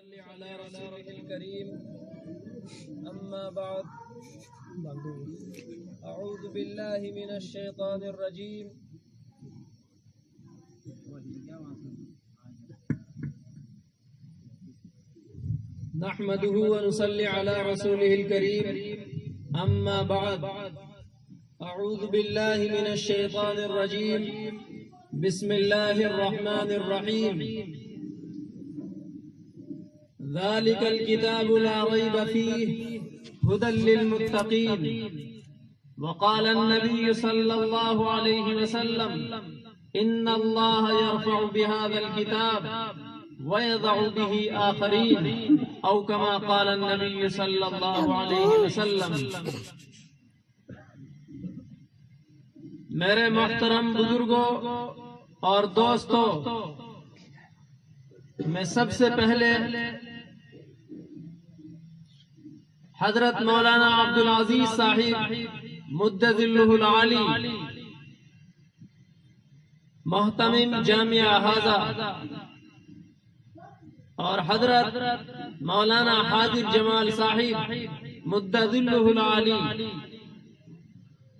صل على رسوله الكريم أما بعد أعوذ بالله من الشيطان الرجيم نحمده ونصلي على رسوله الكريم أما بعد أعوذ بالله من الشيطان الرجيم بسم الله الرحمن الرحيم ذلك الكتاب لا ريب فيه هدى للمتقين وقال النبي صلى الله عليه وسلم إن الله يرفع بهذا الكتاب ويضع به آخرين أو كما قال النبي صلى الله عليه وسلم. میرے محترم بزرگوں اور دوستوں، میں سب سے پہلے حضرت مولانا عبدالعزیز صاحب مدد ظلہ العالی محتمم جامعہ حاضہ اور حضرت مولانا حاضر جمال صاحب مدد ظلہ العالی،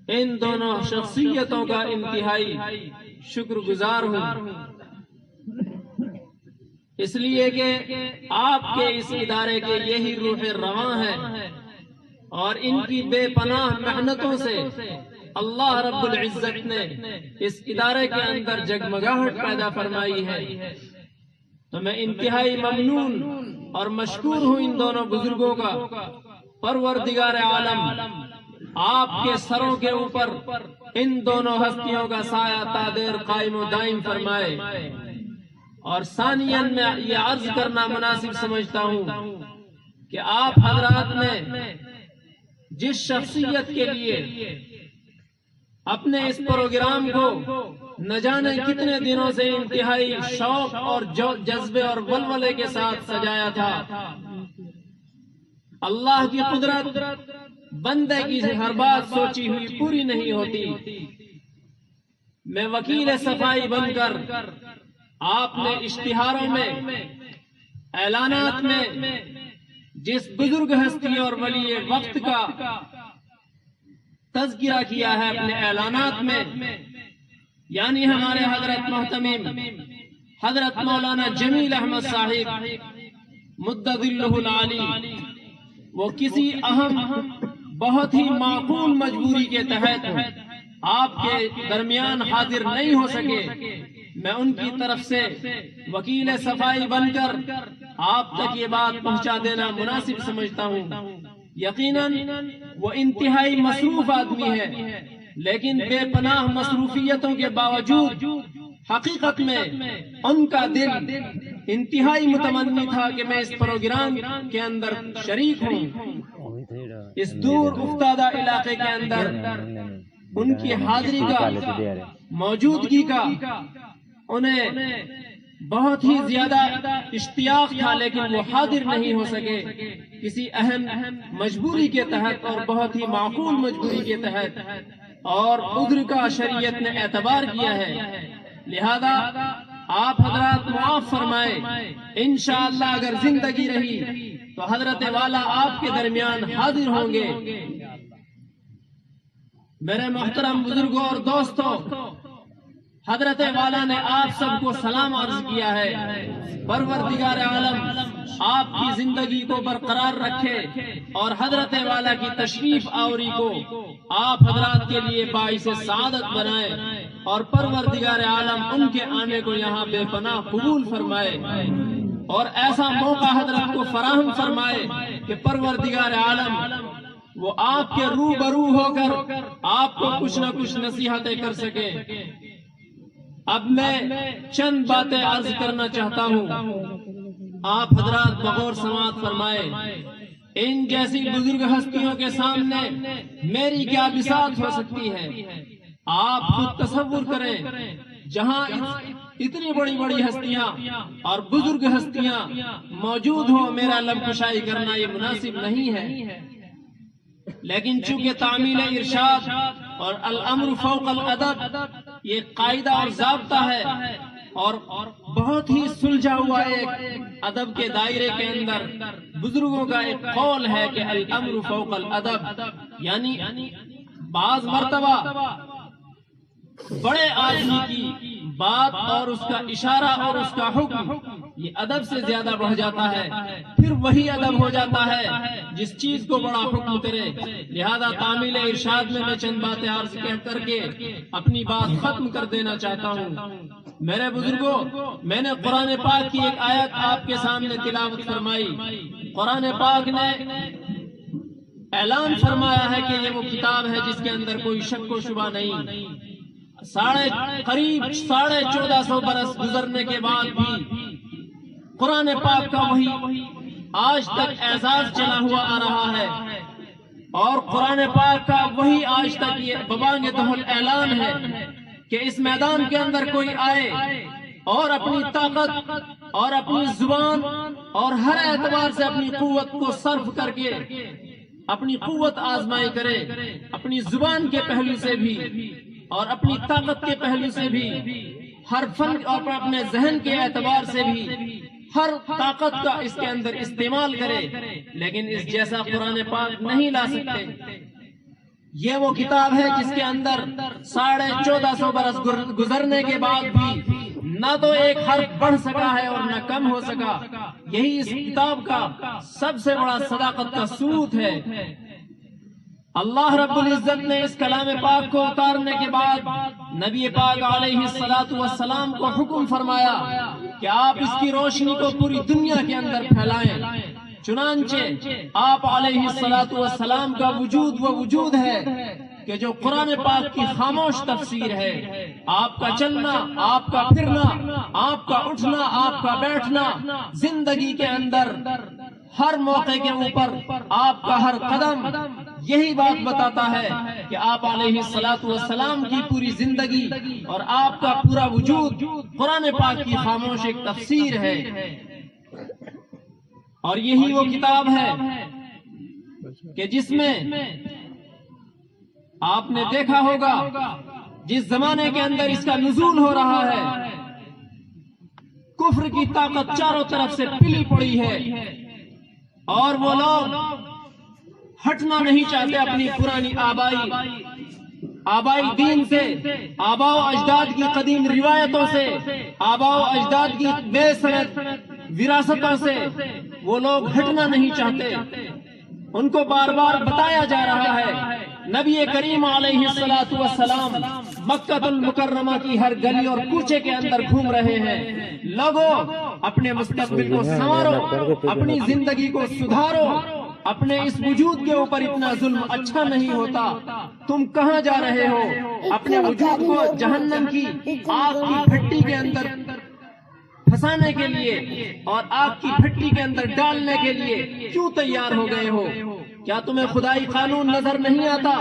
ان دونوں شخصیتوں کا انتہائی شکر گزار ہوں، اس لیے کہ آپ کے اس ادارے کے یہی روح رواں ہے اور ان کی بے پناہ محنتوں سے اللہ رب العزت نے اس ادارے کے اندر جگمگاہٹ پیدا فرمائی ہے. تو میں انتہائی ممنون اور مشکور ہوں ان دونوں بزرگوں کا. پروردگار عالم آپ کے سروں کے اوپر ان دونوں ہستیوں کا سایہ تادیر قائم و دائم فرمائے. اور ثانیاً میں یہ عرض کرنا مناسب سمجھتا ہوں کہ آپ حضرات نے جس شخصیت کے لیے اپنے اس پروگرام کو نہ جانے کتنے دنوں سے انتہائی شوق اور جذبے اور ولولے کے ساتھ سجایا تھا، اللہ کی قدرت بندے کی ہر بات سوچی ہوئی پوری نہیں ہوتی. میں وکیل صفائی بن کر آپ نے اشتہاروں میں، اعلانات میں جس بزرگ ہستی اور ولی وقت کا تذکرہ کیا ہے اپنے اعلانات میں، یعنی ہمارے حضرت محتمم حضرت مولانا جمیل احمد صاحب مدد ظلہ العالی، وہ کسی اہم بہت ہی معقول مجبوری کے تحت آپ کے درمیان حاضر نہیں ہو سکے. میں ان کی طرف سے وکیل صفائی بن کر آپ تک یہ بات پہنچا دینا مناسب سمجھتا ہوں. یقیناً وہ انتہائی مصروف آدمی ہے، لیکن بے پناہ مصروفیتوں کے باوجود حقیقت میں ان کا دل انتہائی متمنی تھا کہ میں اس پروگرام کے اندر شریک ہوں. اس دور افتادہ علاقے کے اندر ان کی حاضری کا، موجودگی کا انہیں بہت ہی زیادہ اشتیاق تھا، لیکن وہ حاضر نہیں ہو سکے کسی اہم مجبوری کے تحت اور بہت ہی معقول مجبوری کے تحت، اور عذر کا شریعت نے اعتبار کیا ہے. لہذا آپ حضرات معاف فرمائے. انشاءاللہ اگر زندگی رہی تو حضرت والا آپ کے درمیان حاضر ہوں گے. میرے محترم بزرگوں اور دوستوں، حضرت والا نے آپ سب کو سلام عرض کیا ہے. پروردگار عالم آپ کی زندگی کو برقرار رکھے اور حضرت والا کی تشریف آوری کو آپ حضرات کے لیے باعث سعادت بنائے، اور پروردگار عالم ان کے آنے کو یہاں بے پناہ قبول فرمائے، اور ایسا موقع حضرت کو فراہم فرمائے کہ پروردگار عالم وہ آپ کے روبرو ہو کر آپ کو کچھ نہ کچھ نصیحتیں کر سکے. اب میں چند باتیں عرض کرنا چاہتا ہوں، آپ حضرات بغور سماعت فرمائے. ان جیسی بزرگ ہستیوں کے سامنے میری کیا بساط ہو سکتی ہے؟ آپ خود تصور کریں، جہاں اتنی بڑی بڑی ہستیاں اور بزرگ ہستیاں موجود ہو، میرا لب کشائی کرنا یہ مناسب نہیں ہے. لیکن چونکہ تعمیل ارشاد اور الامر فوق الادب یہ قاعدہ اور ضابطہ ہے، اور بہت ہی سلجھا ہوا ایک ادب کے دائرے کے اندر بزرگوں کا ایک قول ہے کہ الامر فوق الادب، یعنی بعض مرتبہ بڑے آدمی کی بات اور اس کا اشارہ اور اس کا حکم یہ ادب سے زیادہ بڑھ جاتا ہے، پھر وہی ادب ہو جاتا ہے جس چیز کو بڑا حکم کرے۔ لہذا تعمیل ارشاد میں چند باتیں عرض کر کے اپنی بات ختم کر دینا چاہتا ہوں۔ میرے بزرگوں، میں نے قرآن پاک کی ایک آیت آپ کے سامنے تلاوت فرمائی۔ قرآن پاک نے اعلان فرمایا ہے کہ یہ وہ کتاب ہے جس کے اندر کوئی شک و شبہ نہیں۔ قریب 1450 برس گزرنے کے بعد بھی قرآن پاک کا وہی آج تک اعزاز چلا ہوا آ رہا ہے، اور قرآن پاک کا وہی آج تک یہ ببانگتہ الاعلان ہے کہ اس میدان کے اندر کوئی آئے اور اپنی طاقت اور اپنی زبان اور ہر اعتبار سے اپنی قوت کو صرف کر کے اپنی قوت آزمائی کرے، اپنی زبان کے پہلو سے بھی اور اپنی طاقت کے پہلو سے بھی، ہر فن اور اپنے ذہن کے اعتبار سے بھی ہر طاقت کا اس کے اندر استعمال کرے، لیکن اس جیسا قرآن پاک نہیں لا سکتے۔ یہ وہ کتاب ہے جس کے اندر 1450 برس گزرنے کے بعد بھی نہ تو ایک حرف بڑھ سکا ہے اور نہ کم ہو سکا۔ یہی اس کتاب کا سب سے بڑا صداقت کا ثبوت ہے۔ اللہ رب العزت نے اس کلام پاک کو اتارنے کے بعد نبی پاک علیہ الصلوۃ والسلام کو حکم فرمایا کہ آپ اس کی روشنی کو پوری دنیا کے اندر پھیلائیں۔ چنانچہ آپ علیہ الصلوۃ والسلام کا وجود وہ وجود ہے کہ جو قرآن پاک کی خاموش تفسیر ہے۔ آپ کا چلنا، آپ کا پھرنا، آپ کا اٹھنا، آپ کا بیٹھنا، زندگی کے اندر ہر موقع کے اوپر آپ کا ہر قدم یہی بات بتاتا ہے کہ آپ علیہ الصلوۃ والسلام کی پوری زندگی اور آپ کا پورا وجود قرآن پاک کی خاموش ایک تفسیر ہے۔ اور یہی وہ کتاب ہے کہ جس میں آپ نے دیکھا ہوگا جس زمانے کے اندر اس کا نزول ہو رہا ہے، کفر کی طاقت چاروں طرف سے پلی پڑی ہے اور وہ لوگ ہٹنا نہیں چاہتے اپنی پرانی آبائی دین سے، آباء و اجداد کی قدیم روایتوں سے، آباء و اجداد کی بے سند وراثتوں سے وہ لوگ ہٹنا نہیں چاہتے۔ ان کو بار بار بتایا جا رہا ہے۔ نبی کریم علیہ الصلوۃ والسلام مکہ المکرمہ کی ہر گلی اور کوچے کے اندر گھوم رہے ہیں۔ لوگوں، اپنے مستقبل کو سنوارو، اپنی زندگی کو سدھارو، اپنے اس وجود کے اوپر اتنا ظلم اچھا نہیں ہوتا۔ تم کہاں جا رہے ہو؟ اپنے وجود کو جہنم کی آگ کی بھٹی کے اندر پھنسانے کے لیے اور آگ کی بھٹی کے اندر ڈالنے کے لیے کیوں تیار ہو گئے ہو؟ کیا تمہیں خدائی قانون نظر نہیں آتا؟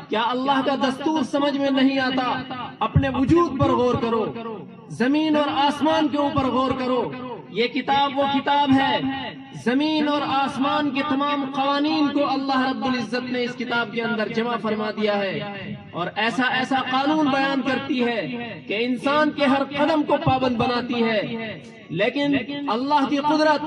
کیا اللہ کا دستور سمجھ میں نہیں آتا؟ اپنے وجود پر غور کرو، زمین اور آسمان کے اوپر غور کرو۔ یہ کتاب وہ کتاب ہے، زمین اور آسمان کے تمام قوانین کو اللہ رب العزت نے اس کتاب کے اندر جمع فرما دیا ہے، اور ایسا ایسا قانون بیان کرتی ہے کہ انسان کے ہر قدم کو پابند بناتی ہے۔ لیکن اللہ کی قدرت،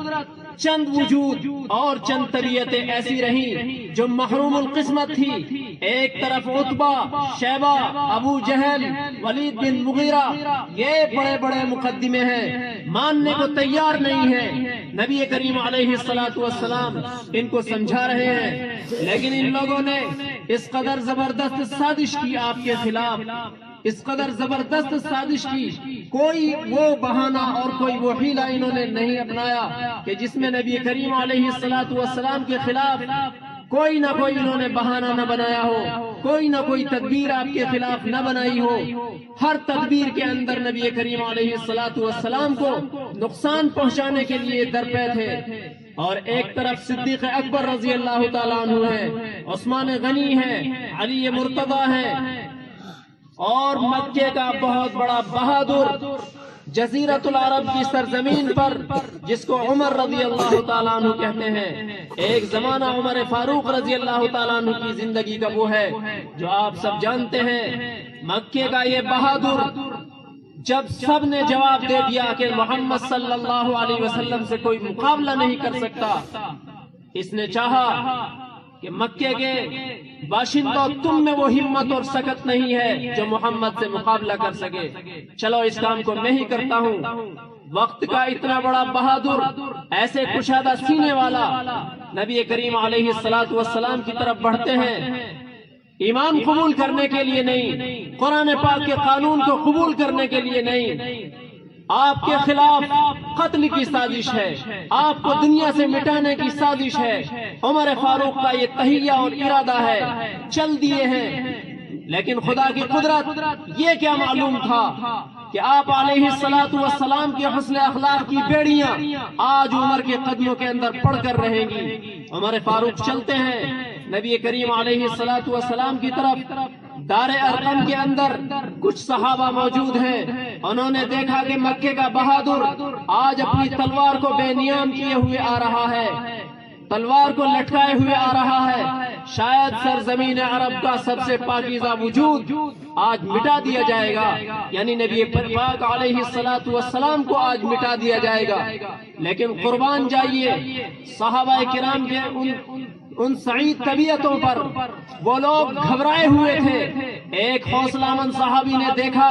چند وجود اور چند طبیعتیں ایسی رہیں جو محروم القسمت تھی۔ ایک طرف عتبہ، شیبہ، ابو جہل، ولید بن مغیرہ، یہ بڑے بڑے مقدمے ہیں، ماننے کو تیار نہیں ہیں۔ نبی کریم علیہ الصلوۃ والسلام ان کو سمجھا رہے ہیں، لیکن ان لوگوں نے اس قدر زبردست سازش کی آپ کے خلاف، اس قدر زبردست سازش کی، کوئی وہ بہانہ اور کوئی وہ حیلہ انہوں نے نہیں اپنایا کہ جس میں نبی کریم علیہ الصلوۃ والسلام کے خلاف کوئی نہ کوئی انہوں نے بہانہ نہ بنایا ہو، کوئی نہ کوئی تدبیر آپ کے خلاف نہ بنائی ہو۔ ہر تدبیر کے اندر نبی کریم علیہ الصلوۃ والسلام کو نقصان پہنچانے کے لیے درپے تھے۔ اور ایک طرف صدیق اکبر رضی اللہ تعالیٰ عنہ ہے، عثمان غنی ہے، علی مرتضی ہے، اور مکے کا بہت بڑا بہادر جزیرۃ العرب کی سرزمین پر جس کو عمر رضی اللہ تعالیٰ عنہ کہتے ہیں، ایک زمانہ عمر فاروق رضی اللہ تعالیٰ عنہ کی زندگی کا وہ ہے جو آپ سب جانتے ہیں۔ مکے کا یہ بہادر جب سب نے جواب دے دیا کہ محمد صلی اللہ علیہ وسلم سے کوئی مقابلہ نہیں کر سکتا، اس نے چاہا کہ مکے کے باشندوں تم میں وہ ہمت اور سکت نہیں ہے جو محمد سے مقابلہ کر سکے، چلو اس کام کو میں ہی کرتا ہوں۔ وقت کا اتنا بڑا بہادر، ایسے کشادہ سینے والا نبی کریم علیہ الصلوۃ والسلام کی طرف بڑھتے ہیں، ایمان قبول کرنے کے لیے نہیں، قرآن پاک کے قانون کو قبول کرنے کے لیے نہیں، آپ کے خلاف قتل کی سازش ہے، آپ کو دنیا سے مٹانے کی سازش ہے۔ عمر فاروق کا یہ تہیہ اور ارادہ ہے، چل دیے ہیں، لیکن خدا کی قدرت یہ کیا معلوم تھا کہ آپ علیہ الصلوۃ والسلام کے حسن اخلاق کی بیڑیاں آج عمر کے قدموں کے اندر پڑ کر رہیں گی۔ عمر فاروق چلتے ہیں نبی کریم علیہ الصلوۃ والسلام کی طرف، دار ارقم کے اندر کچھ صحابہ موجود ہیں، انہوں نے دیکھا کہ مکے کا بہادر آج اپنی تلوار کو بے نیام کیے ہوئے آ رہا ہے، تلوار کو لٹکائے ہوئے آ رہا ہے، شاید سرزمین عرب کا سب سے پاکیزہ وجود آج مٹا دیا جائے گا، یعنی نبی پاک علیہ الصلوۃ والسلام کو آج مٹا دیا جائے گا۔ لیکن قربان جائیے صحابہ کرام کے ان سعید طبیعتوں پر، وہ لوگ گھبرائے ہوئے تھے۔ ایک حوصلہ مند صحابی نے دیکھا،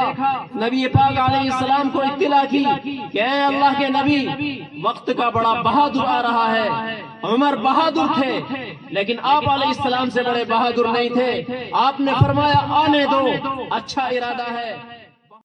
نبی پاک علیہ السلام کو اطلاع کی کہ اے اللہ کے نبی، وقت کا بڑا بہادر آ رہا ہے۔ عمر بہادر تھے لیکن آپ علیہ السلام سے بڑے بہادر نہیں تھے، آپ نے فرمایا آنے دو، اچھا ارادہ ہے۔